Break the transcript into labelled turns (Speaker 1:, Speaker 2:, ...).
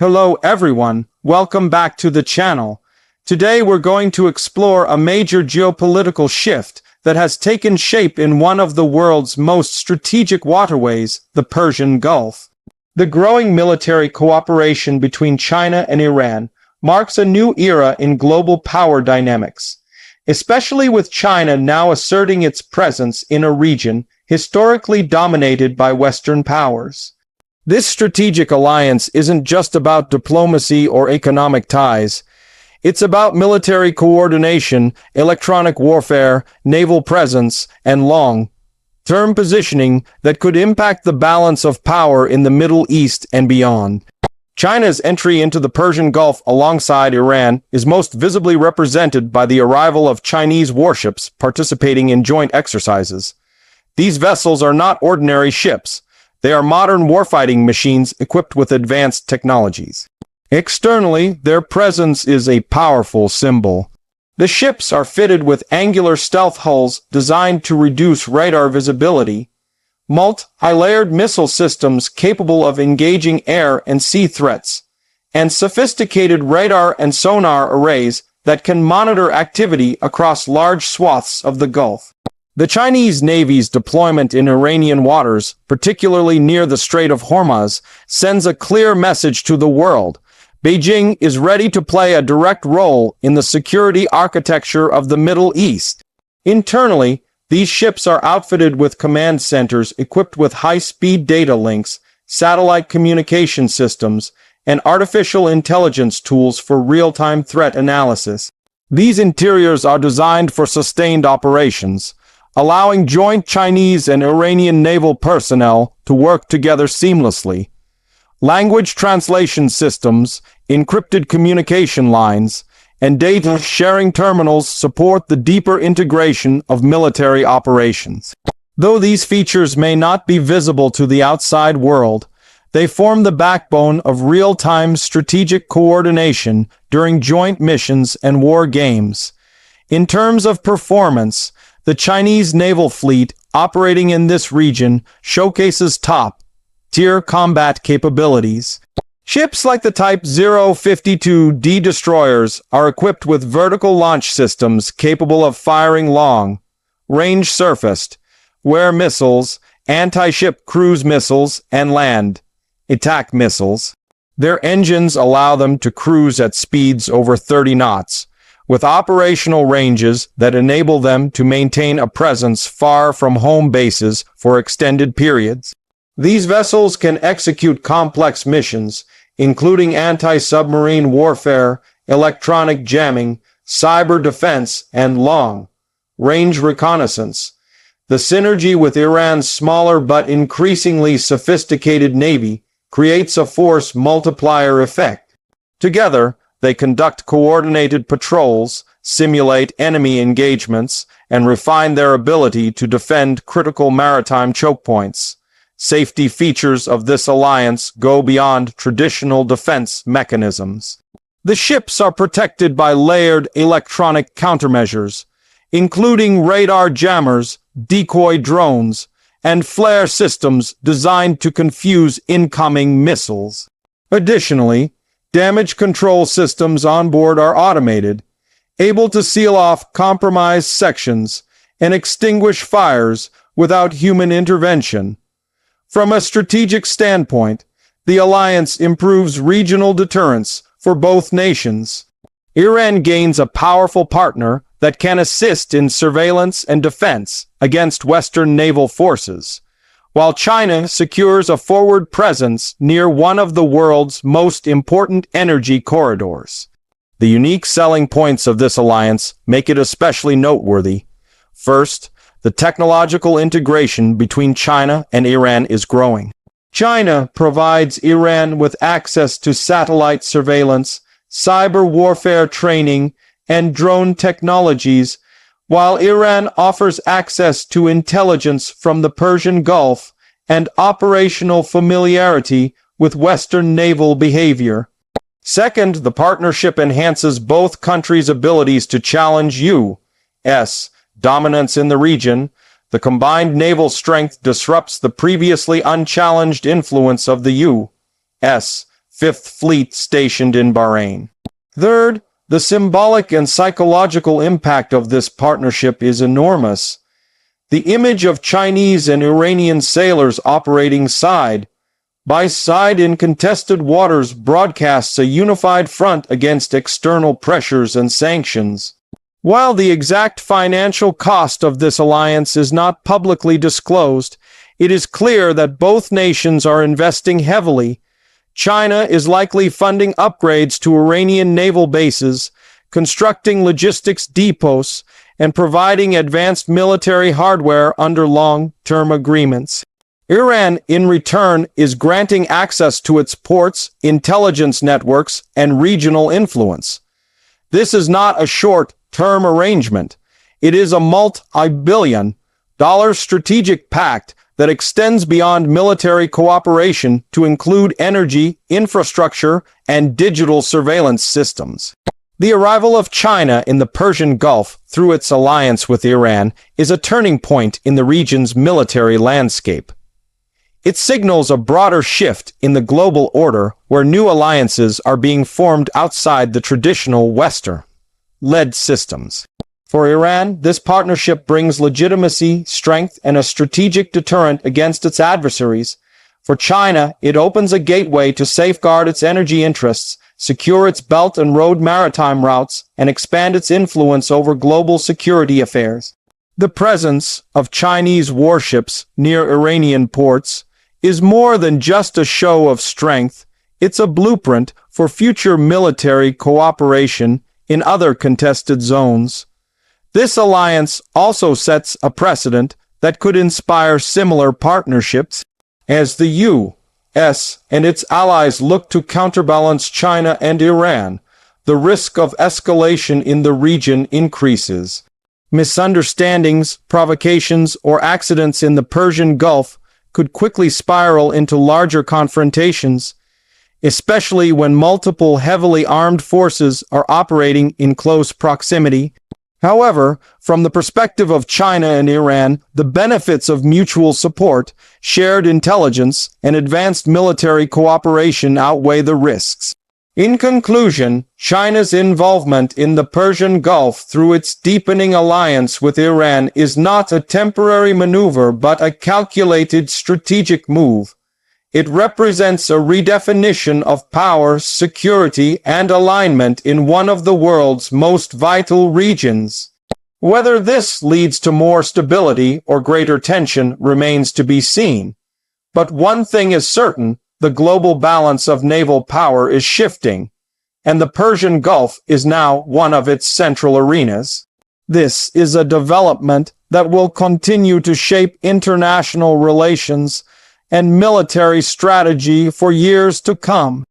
Speaker 1: Hello everyone, welcome back to the channel. Today we're going to explore a major geopolitical shift that has taken shape in one of the world's most strategic waterways, the Persian Gulf. The growing military cooperation between China and Iran marks a new era in global power dynamics, especially with China now asserting its presence in a region historically dominated by Western powers. This strategic alliance isn't just about diplomacy or economic ties. It's about military coordination, electronic warfare, naval presence, and long-term positioning that could impact the balance of power in the Middle East and beyond. China's entry into the Persian Gulf alongside Iran is most visibly represented by the arrival of Chinese warships participating in joint exercises. These vessels are not ordinary ships. They are modern warfighting machines equipped with advanced technologies. Externally, their presence is a powerful symbol. The ships are fitted with angular stealth hulls designed to reduce radar visibility, multi-layered missile systems capable of engaging air and sea threats, and sophisticated radar and sonar arrays that can monitor activity across large swaths of the Gulf. The Chinese Navy's deployment in Iranian waters, particularly near the Strait of Hormuz, sends a clear message to the world. Beijing is ready to play a direct role in the security architecture of the Middle East. Internally, these ships are outfitted with command centers equipped with high-speed data links, satellite communication systems, and artificial intelligence tools for real-time threat analysis. These interiors are designed for sustained operations, allowing joint Chinese and Iranian naval personnel to work together seamlessly. Language translation systems, encrypted communication lines, and data-sharing terminals support the deeper integration of military operations. Though these features may not be visible to the outside world, they form the backbone of real-time strategic coordination during joint missions and war games. In terms of performance, the Chinese naval fleet operating in this region showcases top-tier combat capabilities. Ships like the Type 052D destroyers are equipped with vertical launch systems capable of firing long-range surface-to-air missiles, anti-ship cruise missiles, and land attack missiles. Their engines allow them to cruise at speeds over 30 knots, with operational ranges that enable them to maintain a presence far from home bases for extended periods. These vessels can execute complex missions, including anti-submarine warfare, electronic jamming, cyber defense, and long-range reconnaissance. The synergy with Iran's smaller but increasingly sophisticated navy creates a force multiplier effect. Together, they conduct coordinated patrols, simulate enemy engagements, and refine their ability to defend critical maritime choke points. Safety features of this alliance go beyond traditional defense mechanisms. The ships are protected by layered electronic countermeasures, including radar jammers, decoy drones, and flare systems designed to confuse incoming missiles. Additionally, damage control systems on board are automated, able to seal off compromised sections and extinguish fires without human intervention. From a strategic standpoint, the alliance improves regional deterrence for both nations. Iran gains a powerful partner that can assist in surveillance and defense against Western naval forces, while China secures a forward presence near one of the world's most important energy corridors. The unique selling points of this alliance make it especially noteworthy. First, the technological integration between China and Iran is growing. China provides Iran with access to satellite surveillance, cyber warfare training, and drone technologies, while Iran offers access to intelligence from the Persian Gulf and operational familiarity with Western naval behavior. Second, the partnership enhances both countries' abilities to challenge U.S. dominance in the region. The combined naval strength disrupts the previously unchallenged influence of the U.S. Fifth Fleet stationed in Bahrain. Third, the symbolic and psychological impact of this partnership is enormous. The image of Chinese and Iranian sailors operating side by side in contested waters broadcasts a unified front against external pressures and sanctions. While the exact financial cost of this alliance is not publicly disclosed, it is clear that both nations are investing heavily. China is likely funding upgrades to Iranian naval bases, constructing logistics depots, and providing advanced military hardware under long-term agreements. Iran, in return, is granting access to its ports, intelligence networks, and regional influence. This is not a short-term arrangement. It is a multi-billion-dollar strategic pact that extends beyond military cooperation to include energy, infrastructure, and digital surveillance systems. The arrival of China in the Persian Gulf through its alliance with Iran is a turning point in the region's military landscape. It signals a broader shift in the global order where new alliances are being formed outside the traditional Western-led systems. For Iran, this partnership brings legitimacy, strength, and a strategic deterrent against its adversaries. For China, it opens a gateway to safeguard its energy interests, secure its Belt and Road maritime routes, and expand its influence over global security affairs. The presence of Chinese warships near Iranian ports is more than just a show of strength. It's a blueprint for future military cooperation in other contested zones. This alliance also sets a precedent that could inspire similar partnerships as the U.S. and its allies look to counterbalance China and Iran. The risk of escalation in the region increases. Misunderstandings, provocations, or accidents in the Persian Gulf could quickly spiral into larger confrontations, especially when multiple heavily armed forces are operating in close proximity. However, from the perspective of China and Iran, the benefits of mutual support, shared intelligence, and advanced military cooperation outweigh the risks. In conclusion, China's involvement in the Persian Gulf through its deepening alliance with Iran is not a temporary maneuver but a calculated strategic move. It represents a redefinition of power, security, and alignment in one of the world's most vital regions. Whether this leads to more stability or greater tension remains to be seen. But one thing is certain, the global balance of naval power is shifting, and the Persian Gulf is now one of its central arenas. This is a development that will continue to shape international relations and military strategy for years to come.